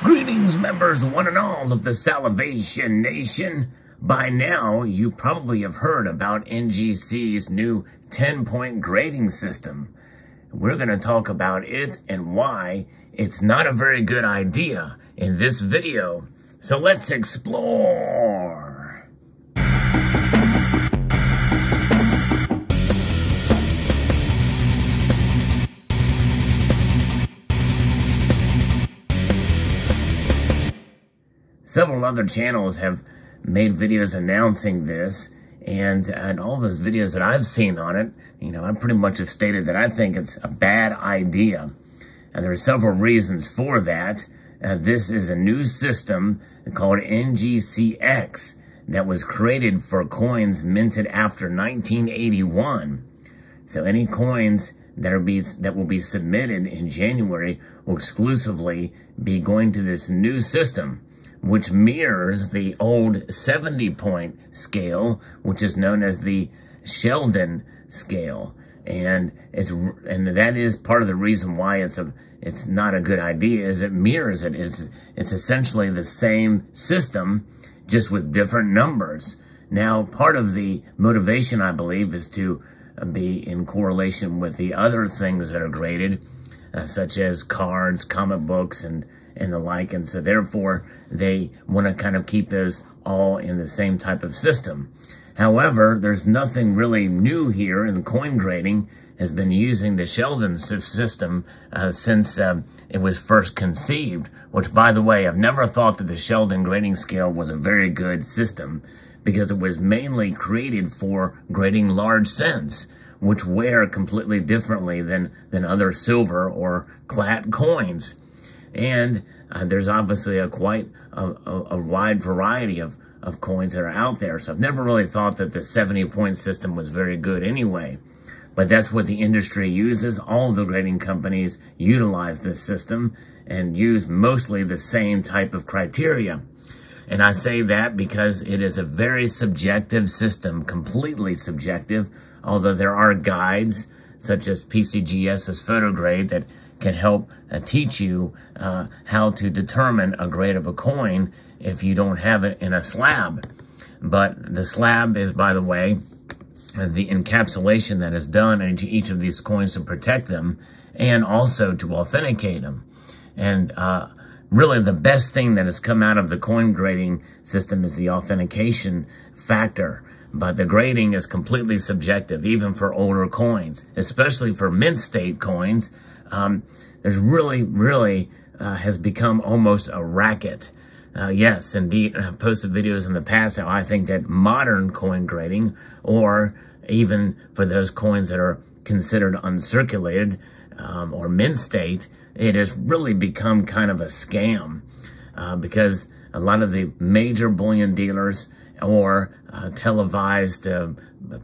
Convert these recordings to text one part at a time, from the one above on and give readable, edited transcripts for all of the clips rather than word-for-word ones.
Greetings, members one and all of the Salivation Nation. By now, you probably have heard about NGC's new 10-point grading system. We're going to talk about it and why it's not a very good idea in this video. So let's explore. Several other channels have made videos announcing this, and all those videos that I've seen on it, I pretty much have stated that I think it's a bad idea. And there are several reasons for that. This is a new system called NGCX that was created for coins minted after 1981. So any coins that will be submitted in January will exclusively be going to this new system, which mirrors the old 70-point scale, which is known as the Sheldon scale. And that is part of the reason why it's not a good idea, is it mirrors it. It's essentially the same system, just with different numbers. Now, part of the motivation, I believe, is to be in correlation with the other things that are graded, such as cards, comic books, and the like. And so therefore, they want to kind of keep those all in the same type of system. However, there's nothing really new here, and coin grading has been using the Sheldon system since it was first conceived, which, by the way, I've never thought that the Sheldon grading scale was a very good system, because it was mainly created for grading large cents, which wear completely differently than other silver or clat coins. And there's obviously quite a wide variety of coins that are out there. So I've never really thought that the 70-point system was very good anyway. But that's what the industry uses. All of the grading companies utilize this system and use mostly the same type of criteria. And I say that because it is a very subjective system, completely subjective, although there are guides such as PCGS's PhotoGrade that can help teach you how to determine a grade of a coin if you don't have it in a slab. But the slab is, by the way, the encapsulation that is done into each of these coins to protect them and also to authenticate them. And really, the best thing that has come out of the coin grading system is the authentication factor. But the grading is completely subjective, even for older coins, especially for mint state coins. There's really has become almost a racket. Yes, indeed, I've posted videos in the past how I think that modern coin grading, or even for those coins that are considered uncirculated or mint state, it has really become kind of a scam because a lot of the major bullion dealers or televised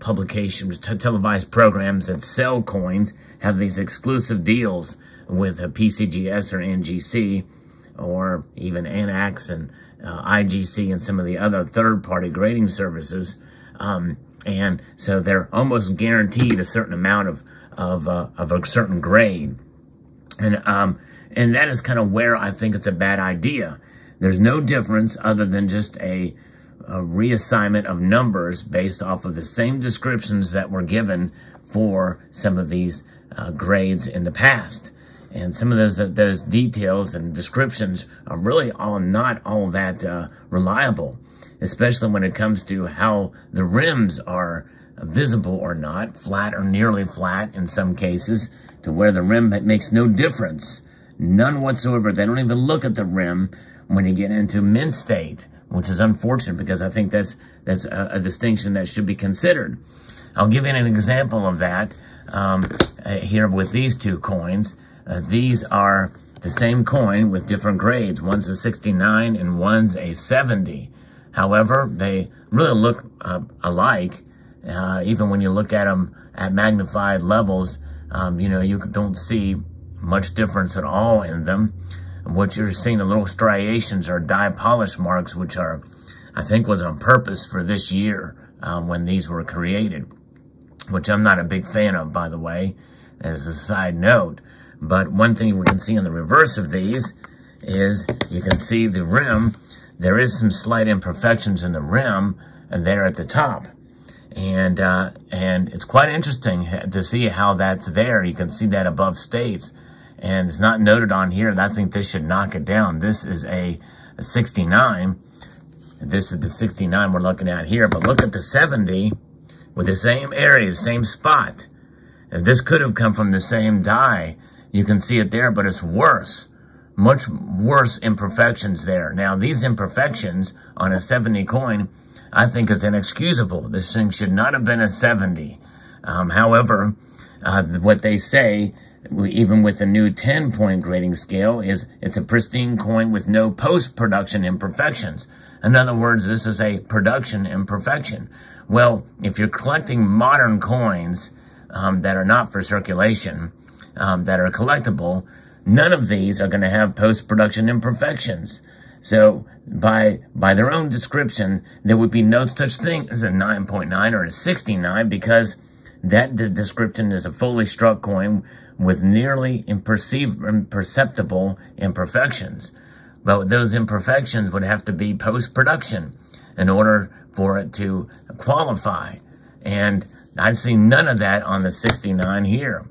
publications, televised programs that sell coins have these exclusive deals with a PCGS or NGC, or even NX and IGC and some of the other third-party grading services. And so they're almost guaranteed a certain amount of a certain grade. And that is kind of where I think it's a bad idea. There's no difference other than just a reassignment of numbers based off of the same descriptions that were given for some of these grades in the past. And some of those details and descriptions are really not all that reliable, especially when it comes to how the rims are visible or not, flat or nearly flat in some cases, to where the rim makes no difference, none whatsoever. They don't even look at the rim when you get into mint state, which is unfortunate, because I think that's a distinction that should be considered. I'll give you an example of that here with these two coins. These are the same coin with different grades. One's a 69 and one's a 70. However, they really look alike. Even when you look at them at magnified levels, you don't see much difference at all in them. What you're seeing, the little striations are dye polish marks, which are, I think, was on purpose for this year when these were created, which I'm not a big fan of, by the way, as a side note. But one thing we can see on the reverse of these is you can see the rim. There is some slight imperfections in the rim and there at the top. And it's quite interesting to see how that's there. You can see that above states, and it's not noted on here. And I think this should knock it down. This is a 69. This is the 69 we're looking at here. But look at the 70 with the same area, same spot. If this could have come from the same die, you can see it there, but it's worse. Much worse imperfections there. Now, these imperfections on a 70 coin, I think is inexcusable. This thing should not have been a 70. However, what they say, even with the new 10-point grading scale, is it's a pristine coin with no post-production imperfections. In other words, this is a production imperfection. Well, if you're collecting modern coins that are not for circulation, that are collectible, none of these are going to have post-production imperfections. So by their own description, there would be no such thing as a 9.9 or a 69 because that description is a fully struck coin with nearly imperceptible imperfections. But those imperfections would have to be post-production in order for it to qualify. And I see none of that on the 69 here.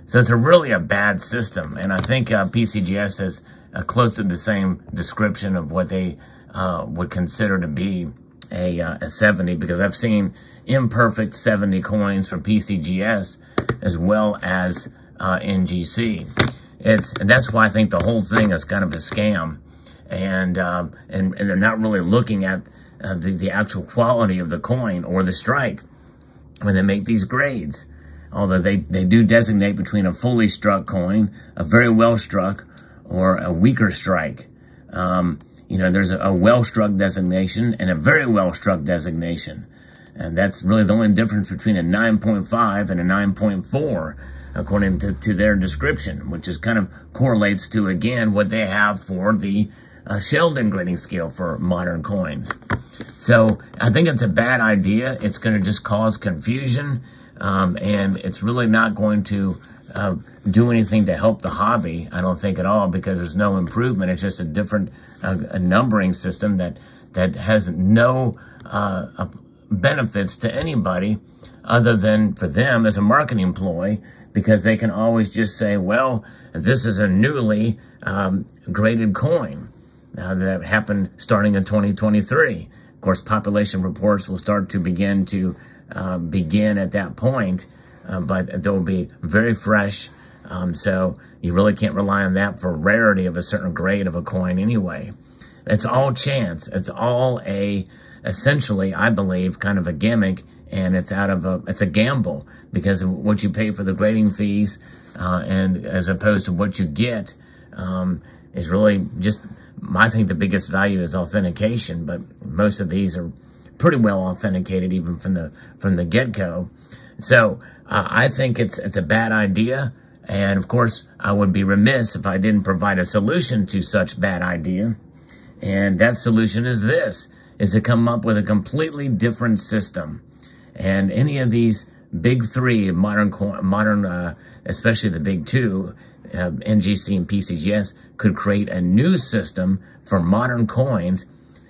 So it's really a bad system. And I think PCGS has close to the same description of what they would consider to be a 70, because I've seen imperfect 70 coins from PCGS as well as NGC. And that's why I think the whole thing is kind of a scam. And they're not really looking at the actual quality of the coin or the strike when they make these grades. Although they do designate between a fully struck coin, a very well struck, or a weaker strike. There's a well-struck designation and a very well-struck designation. And that's really the only difference between a 9.5 and a 9.4, according to their description, which is kind of correlates to, again, what they have for the Sheldon grading scale for modern coins. So I think it's a bad idea. It's going to just cause confusion, and it's really not going to do anything to help the hobby, I don't think at all, because there's no improvement. It's just a different a numbering system that has no benefits to anybody other than for them as a marketing ploy, because they can always just say, well, this is a newly graded coin that happened starting in 2023. Of course, population reports will start to begin at that point, but they'll be very fresh. So you really can't rely on that for rarity of a certain grade of a coin anyway. It's all chance. It's all essentially, I believe, kind of a gimmick, and it's a gamble, because of what you pay for the grading fees, and as opposed to what you get, is really just, I think the biggest value is authentication, but most of these are pretty well authenticated even from the get-go. So I think it's a bad idea, and of course I would be remiss if I didn't provide a solution to such bad idea. And that solution is to come up with a completely different system. And any of these big three modern, especially the big two, NGC and PCGS, could create a new system for modern coins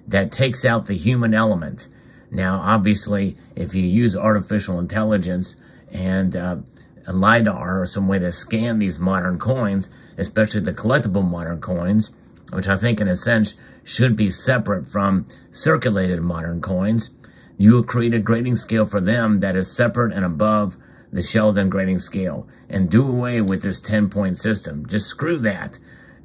that takes out the human element. Now, obviously, if you use artificial intelligence and a LiDAR or some way to scan these modern coins, especially the collectible modern coins, which I think in a sense should be separate from circulated modern coins, you will create a grading scale for them that is separate and above the Sheldon grading scale, and do away with this 10-point system. Just screw that.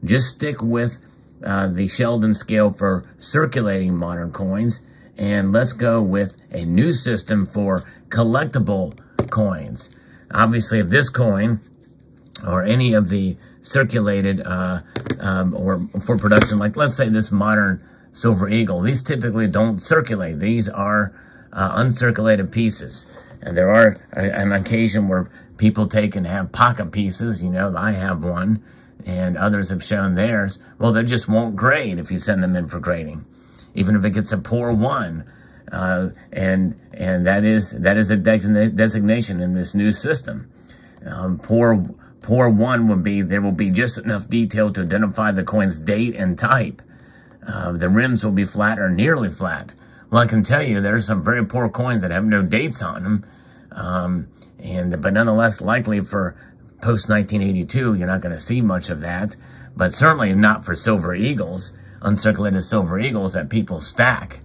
Just stick with the Sheldon scale for circulating modern coins, and let's go with a new system for collectible coins. Obviously, if this coin or any of the circulated or for production, like let's say this modern Silver Eagle, these typically don't circulate. These are uncirculated pieces. And there are an occasion where people take and have pocket pieces. I have one, and others have shown theirs. Well, they just won't grade if you send them in for grading, even if it gets a poor 1. And that is a designation in this new system. Poor Poor one would be, there will be just enough detail to identify the coin's date and type. The rims will be flat or nearly flat. Well, I can tell you there's some very poor coins that have no dates on them. But nonetheless, likely for post-1982, you're not going to see much of that. But certainly not for silver eagles, uncirculated silver eagles that people stack.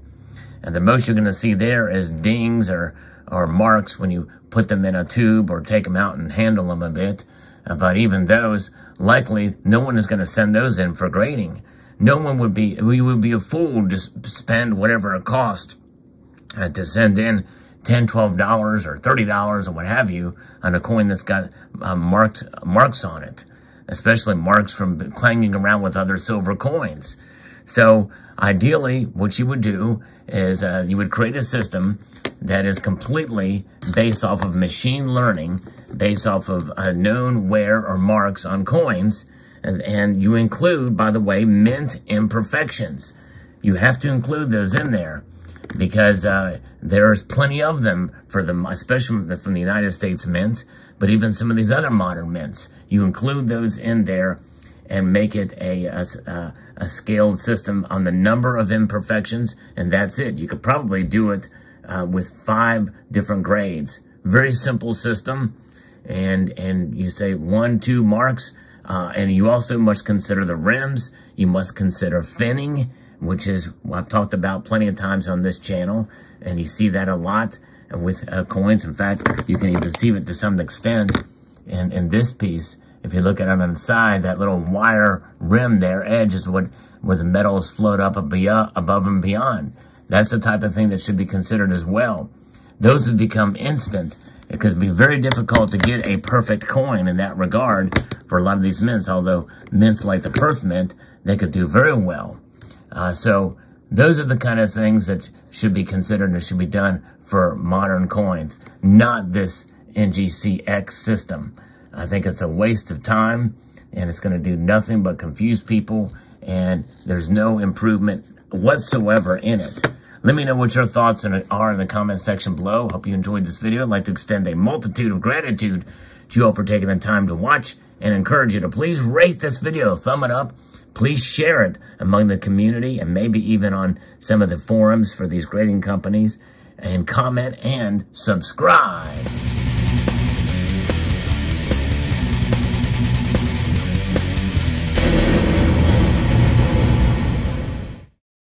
And the most you're going to see there is dings or marks when you put them in a tube or take them out and handle them a bit. But even those, likely, no one is going to send those in for grading. No one would be, we would be a fool to spend whatever it cost to send in $10, $12 or $30 or what have you on a coin that's got marks on it, especially marks from clanging around with other silver coins. So ideally, what you would do is you would create a system that is completely based off of machine learning, based off of known wear or marks on coins, and you include, by the way, mint imperfections. You have to include those in there because there's plenty of them for them, especially from the United States mints, but even some of these other modern mints. You include those in there and make it a scaled system on the number of imperfections, and that's it. You could probably do it with 5 different grades. Very simple system, and you say 1, 2 marks, and you also must consider the rims. You must consider finning, which is I've talked about plenty of times on this channel, and you see that a lot with coins. In fact, you can even see it to some extent in this piece. If you look at it on the side, that little wire rim there, edge, is where the metals float up above and beyond. That's the type of thing that should be considered as well. Those would become instant. It could be very difficult to get a perfect coin in that regard for a lot of these mints, although mints like the Perth Mint, they could do very well. So those are the kind of things that should be considered and should be done for modern coins, not this NGC X system. I think it's a waste of time, and it's going to do nothing but confuse people, and there's no improvement whatsoever in it. Let me know what your thoughts are in the comment section below. Hope you enjoyed this video. I'd like to extend a multitude of gratitude to you all for taking the time to watch, and encourage you to please rate this video, thumb it up. Please share it among the community and maybe even on some of the forums for these grading companies, and comment and subscribe.